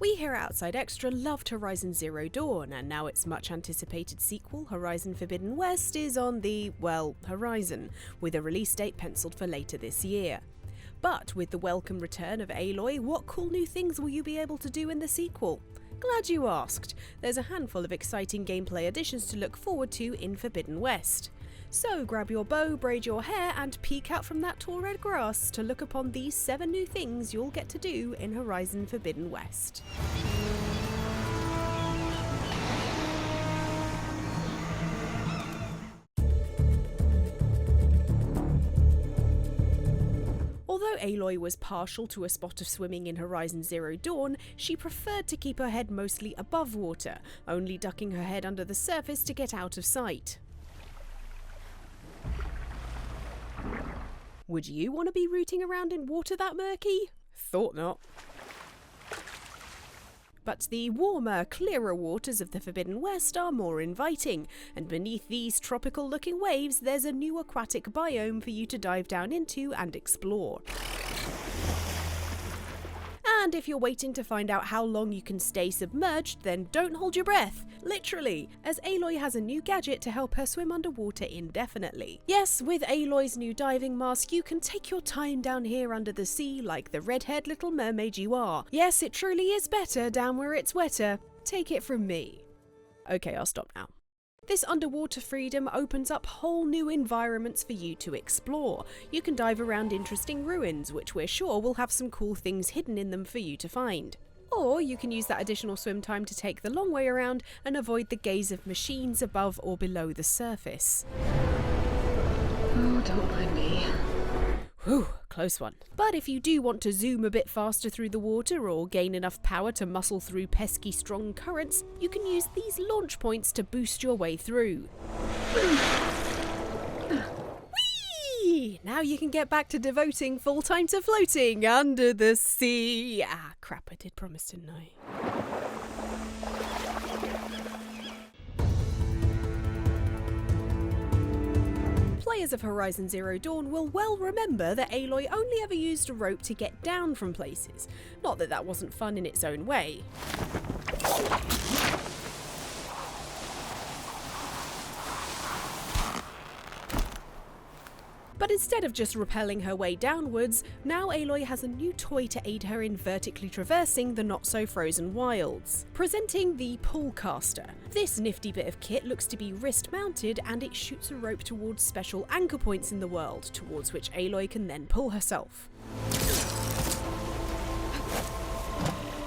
We here at Outside Xtra loved Horizon Zero Dawn, and now its much anticipated sequel, Horizon Forbidden West, is on the, well, horizon, with a release date penciled for later this year. But with the welcome return of Aloy, what cool new things will you be able to do in the sequel? Glad you asked. There's a handful of exciting gameplay additions to look forward to in Forbidden West. So grab your bow, braid your hair, and peek out from that tall red grass to look upon these 7 new things you'll get to do in Horizon Forbidden West. Although Aloy was partial to a spot of swimming in Horizon Zero Dawn, she preferred to keep her head mostly above water, only ducking her head under the surface to get out of sight. Would you want to be rooting around in water that murky? Thought not. But the warmer, clearer waters of the Forbidden West are more inviting, and beneath these tropical-looking waves there's a new aquatic biome for you to dive down into and explore. And if you're waiting to find out how long you can stay submerged, then don't hold your breath, literally, as Aloy has a new gadget to help her swim underwater indefinitely. Yes, with Aloy's new diving mask, you can take your time down here under the sea like the red-haired little mermaid you are. Yes, it truly is better down where it's wetter. Take it from me. Okay, I'll stop now. This underwater freedom opens up whole new environments for you to explore. You can dive around interesting ruins, which we're sure will have some cool things hidden in them for you to find. Or you can use that additional swim time to take the long way around and avoid the gaze of machines above or below the surface. Oh, don't mind me. Whew, close one. But if you do want to zoom a bit faster through the water or gain enough power to muscle through pesky strong currents, you can use these launch points to boost your way through. Whee! Now you can get back to devoting full time to floating under the sea. Ah, crap, I did promise, didn't I? Players of Horizon Zero Dawn will well remember that Aloy only ever used a rope to get down from places. Not that that wasn't fun in its own way. But instead of just rappelling her way downwards, now Aloy has a new toy to aid her in vertically traversing the not-so-frozen wilds. Presenting the PULLCASTER. This nifty bit of kit looks to be wrist-mounted, and it shoots a rope towards special anchor points in the world, towards which Aloy can then pull herself.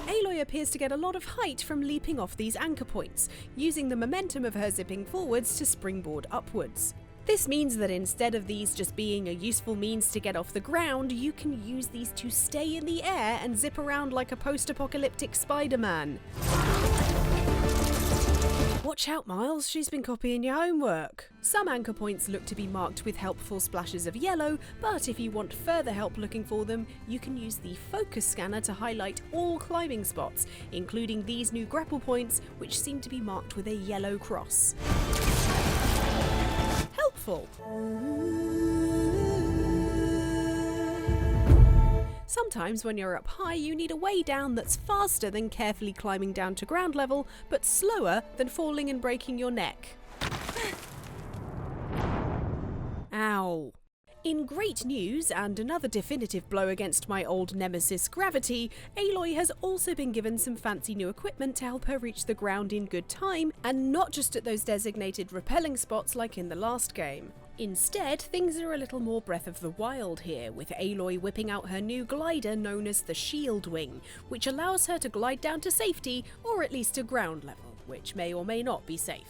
Aloy appears to get a lot of height from leaping off these anchor points, using the momentum of her zipping forwards to springboard upwards. This means that instead of these just being a useful means to get off the ground, you can use these to stay in the air and zip around like a post-apocalyptic Spider-Man. Watch out, Miles, she's been copying your homework. Some anchor points look to be marked with helpful splashes of yellow, but if you want further help looking for them, you can use the focus scanner to highlight all climbing spots, including these new grapple points, which seem to be marked with a yellow cross. Helpful. Sometimes when you're up high, you need a way down that's faster than carefully climbing down to ground level, but slower than falling and breaking your neck. Ow. In great news, and another definitive blow against my old nemesis gravity, Aloy has also been given some fancy new equipment to help her reach the ground in good time, and not just at those designated rappelling spots like in the last game. Instead, things are a little more Breath of the Wild here, with Aloy whipping out her new glider known as the SHIELDWING, which allows her to glide down to safety, or at least to ground level, which may or may not be safe.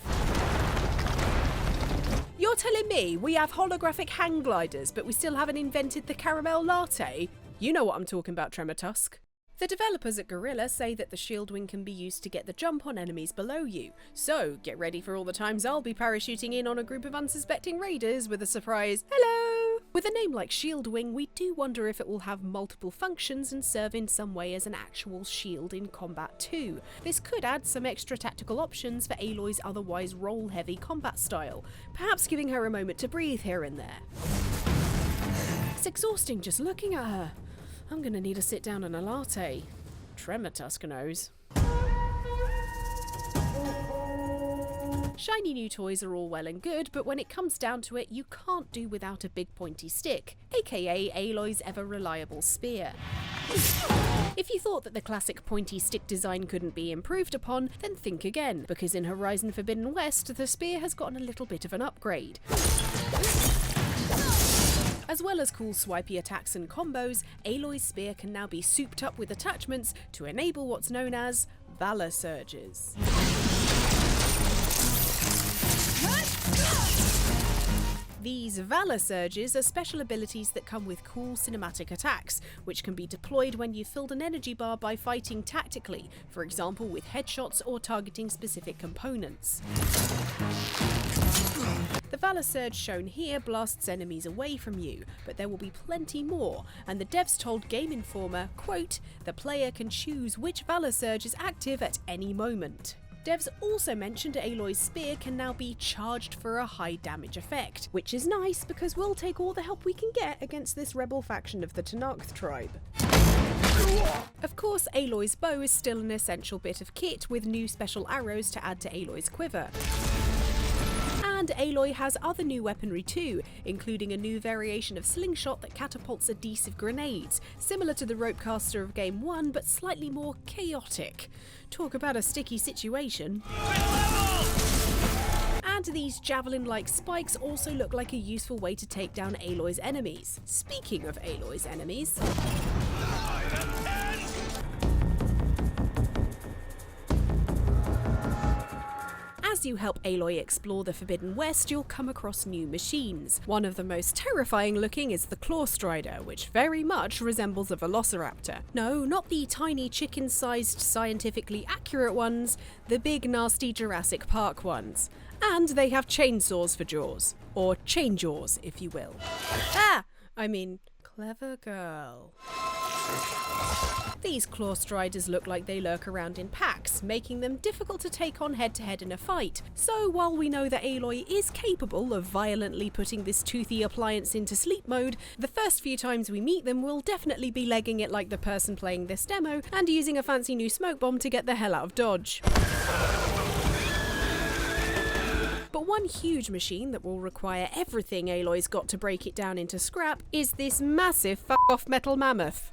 You're telling me we have holographic hang gliders, but we still haven't invented the caramel latte? You know what I'm talking about, Tremortusk. The developers at Gorilla say that the SHIELDWING can be used to get the jump on enemies below you, so get ready for all the times I'll be parachuting in on a group of unsuspecting raiders with a surprise hello! With a name like SHIELDWING, we do wonder if it will have multiple functions and serve in some way as an actual shield in combat too. This could add some extra tactical options for Aloy's otherwise roll-heavy combat style, perhaps giving her a moment to breathe here and there. It's exhausting just looking at her. I'm gonna need a sit down and a latte. Tremortusk knows. Shiny new toys are all well and good, but when it comes down to it, you can't do without a big pointy stick, aka Aloy's ever-reliable spear. If you thought that the classic pointy stick design couldn't be improved upon, then think again, because in Horizon Forbidden West, the spear has gotten a little bit of an upgrade. As well as cool swipey attacks and combos, Aloy's spear can now be souped up with attachments to enable what's known as VALOR surges. These VALOR surges are special abilities that come with cool cinematic attacks, which can be deployed when you've filled an energy bar by fighting tactically, for example with headshots or targeting specific components. The VALOR surge shown here blasts enemies away from you, but there will be plenty more, and the devs told Game Informer, quote, "The player can choose which VALOR surge is active at any moment." Devs also mentioned Aloy's spear can now be charged for a high damage effect, which is nice because we'll take all the help we can get against this rebel faction of the Tenarth tribe. Of course, Aloy's bow is still an essential bit of kit with new special arrows to add to Aloy's quiver. And Aloy has other new weaponry too, including a new variation of slingshot that catapults adhesive grenades, similar to the ropecaster of Game 1 but slightly more chaotic. Talk about a sticky situation. And these javelin-like spikes also look like a useful way to take down Aloy's enemies. Speaking of Aloy's enemies... As you help Aloy explore the Forbidden West, you'll come across new machines. One of the most terrifying looking is the Claw Strider, which very much resembles a velociraptor. No, not the tiny chicken-sized, scientifically accurate ones, the big nasty Jurassic Park ones. And they have chainsaws for jaws. Or chain jaws, if you will. Clever girl. These Claw Striders look like they lurk around in packs, making them difficult to take on head-to-head in a fight. So while we know that Aloy is capable of violently putting this toothy appliance into sleep mode, the first few times we meet them we'll definitely be legging it like the person playing this demo and using a fancy new smoke bomb to get the hell out of dodge. But one huge machine that will require everything Aloy's got to break it down into scrap is this massive f***off metal mammoth.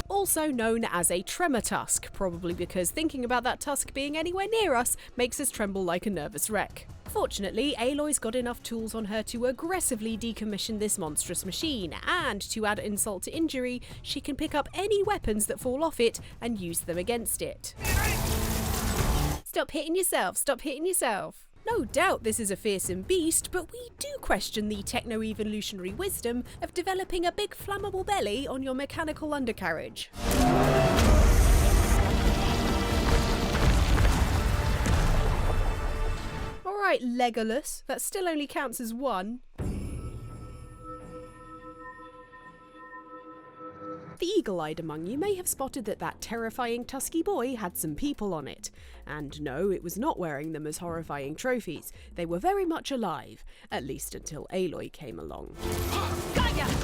Also known as a Tremortusk, probably because thinking about that tusk being anywhere near us makes us tremble like a nervous wreck. Fortunately, Aloy's got enough tools on her to aggressively decommission this monstrous machine, and to add insult to injury, she can pick up any weapons that fall off it and use them against it. Stop hitting yourself, stop hitting yourself. No doubt this is a fearsome beast, but we do question the techno-evolutionary wisdom of developing a big flammable belly on your mechanical undercarriage. Alright, Legolas, that still only counts as one. The eagle-eyed among you may have spotted that that terrifying tusky boy had some people on it. And no, it was not wearing them as horrifying trophies. They were very much alive, at least until Aloy came along.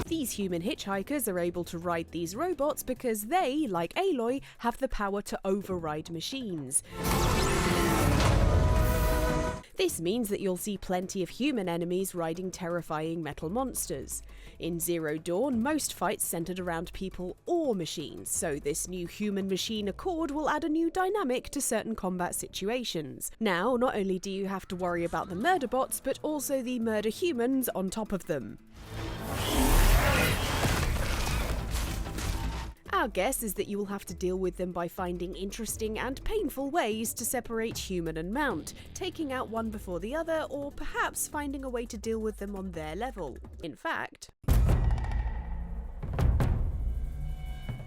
These human hitchhikers are able to ride these robots because they, like Aloy, have the power to override machines. This means that you'll see plenty of human enemies riding terrifying metal monsters. In Zero Dawn, most fights centered around people or machines, so this new human-machine accord will add a new dynamic to certain combat situations. Now, not only do you have to worry about the murder bots, but also the murder humans on top of them. Our guess is that you will have to deal with them by finding interesting and painful ways to separate human and mount, taking out one before the other, or perhaps finding a way to deal with them on their level. In fact,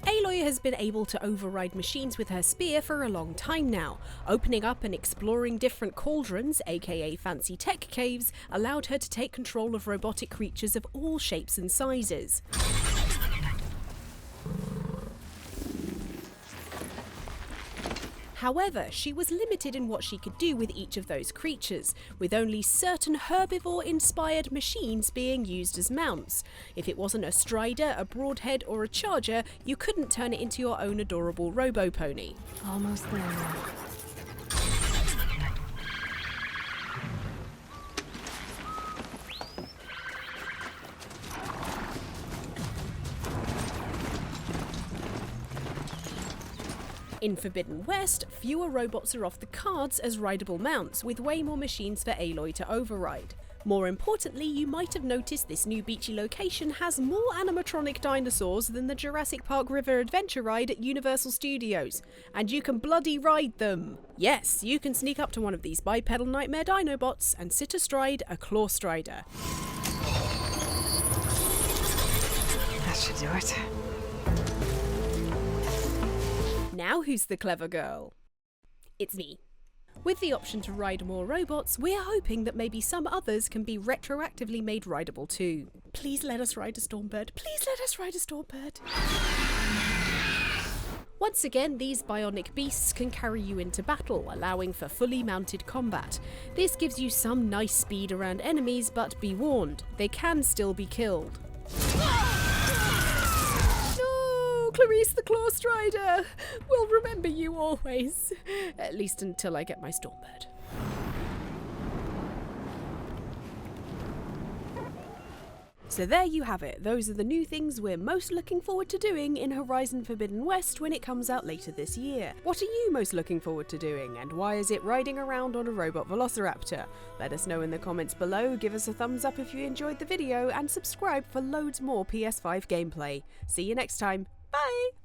Aloy has been able to override machines with her spear for a long time now. Opening up and exploring different cauldrons, aka fancy tech caves, allowed her to take control of robotic creatures of all shapes and sizes. However, she was limited in what she could do with each of those creatures, with only certain herbivore-inspired machines being used as mounts. If it wasn't a strider, a broadhead, or a charger, you couldn't turn it into your own adorable robo-pony. Almost there now. In Forbidden West, fewer robots are off the cards as rideable mounts, with way more machines for Aloy to override. More importantly, you might have noticed this new beachy location has more animatronic dinosaurs than the Jurassic Park River Adventure ride at Universal Studios, and you can bloody ride them! Yes, you can sneak up to one of these bipedal nightmare Dinobots and sit astride a Claw Strider. That should do it. Now who's the clever girl? It's me. With the option to ride more robots, we're hoping that maybe some others can be retroactively made rideable too. Please let us ride a Stormbird. Please let us ride a Stormbird. Once again, these bionic beasts can carry you into battle, allowing for fully mounted combat. This gives you some nice speed around enemies, but be warned, they can still be killed. Clarice the Claw Strider! We'll remember you always. At least until I get my Stormbird. So there you have it. Those are the new things we're most looking forward to doing in Horizon Forbidden West when it comes out later this year. What are you most looking forward to doing, and why is it riding around on a robot velociraptor? Let us know in the comments below, give us a thumbs up if you enjoyed the video, and subscribe for loads more PS5 gameplay. See you next time. Bye!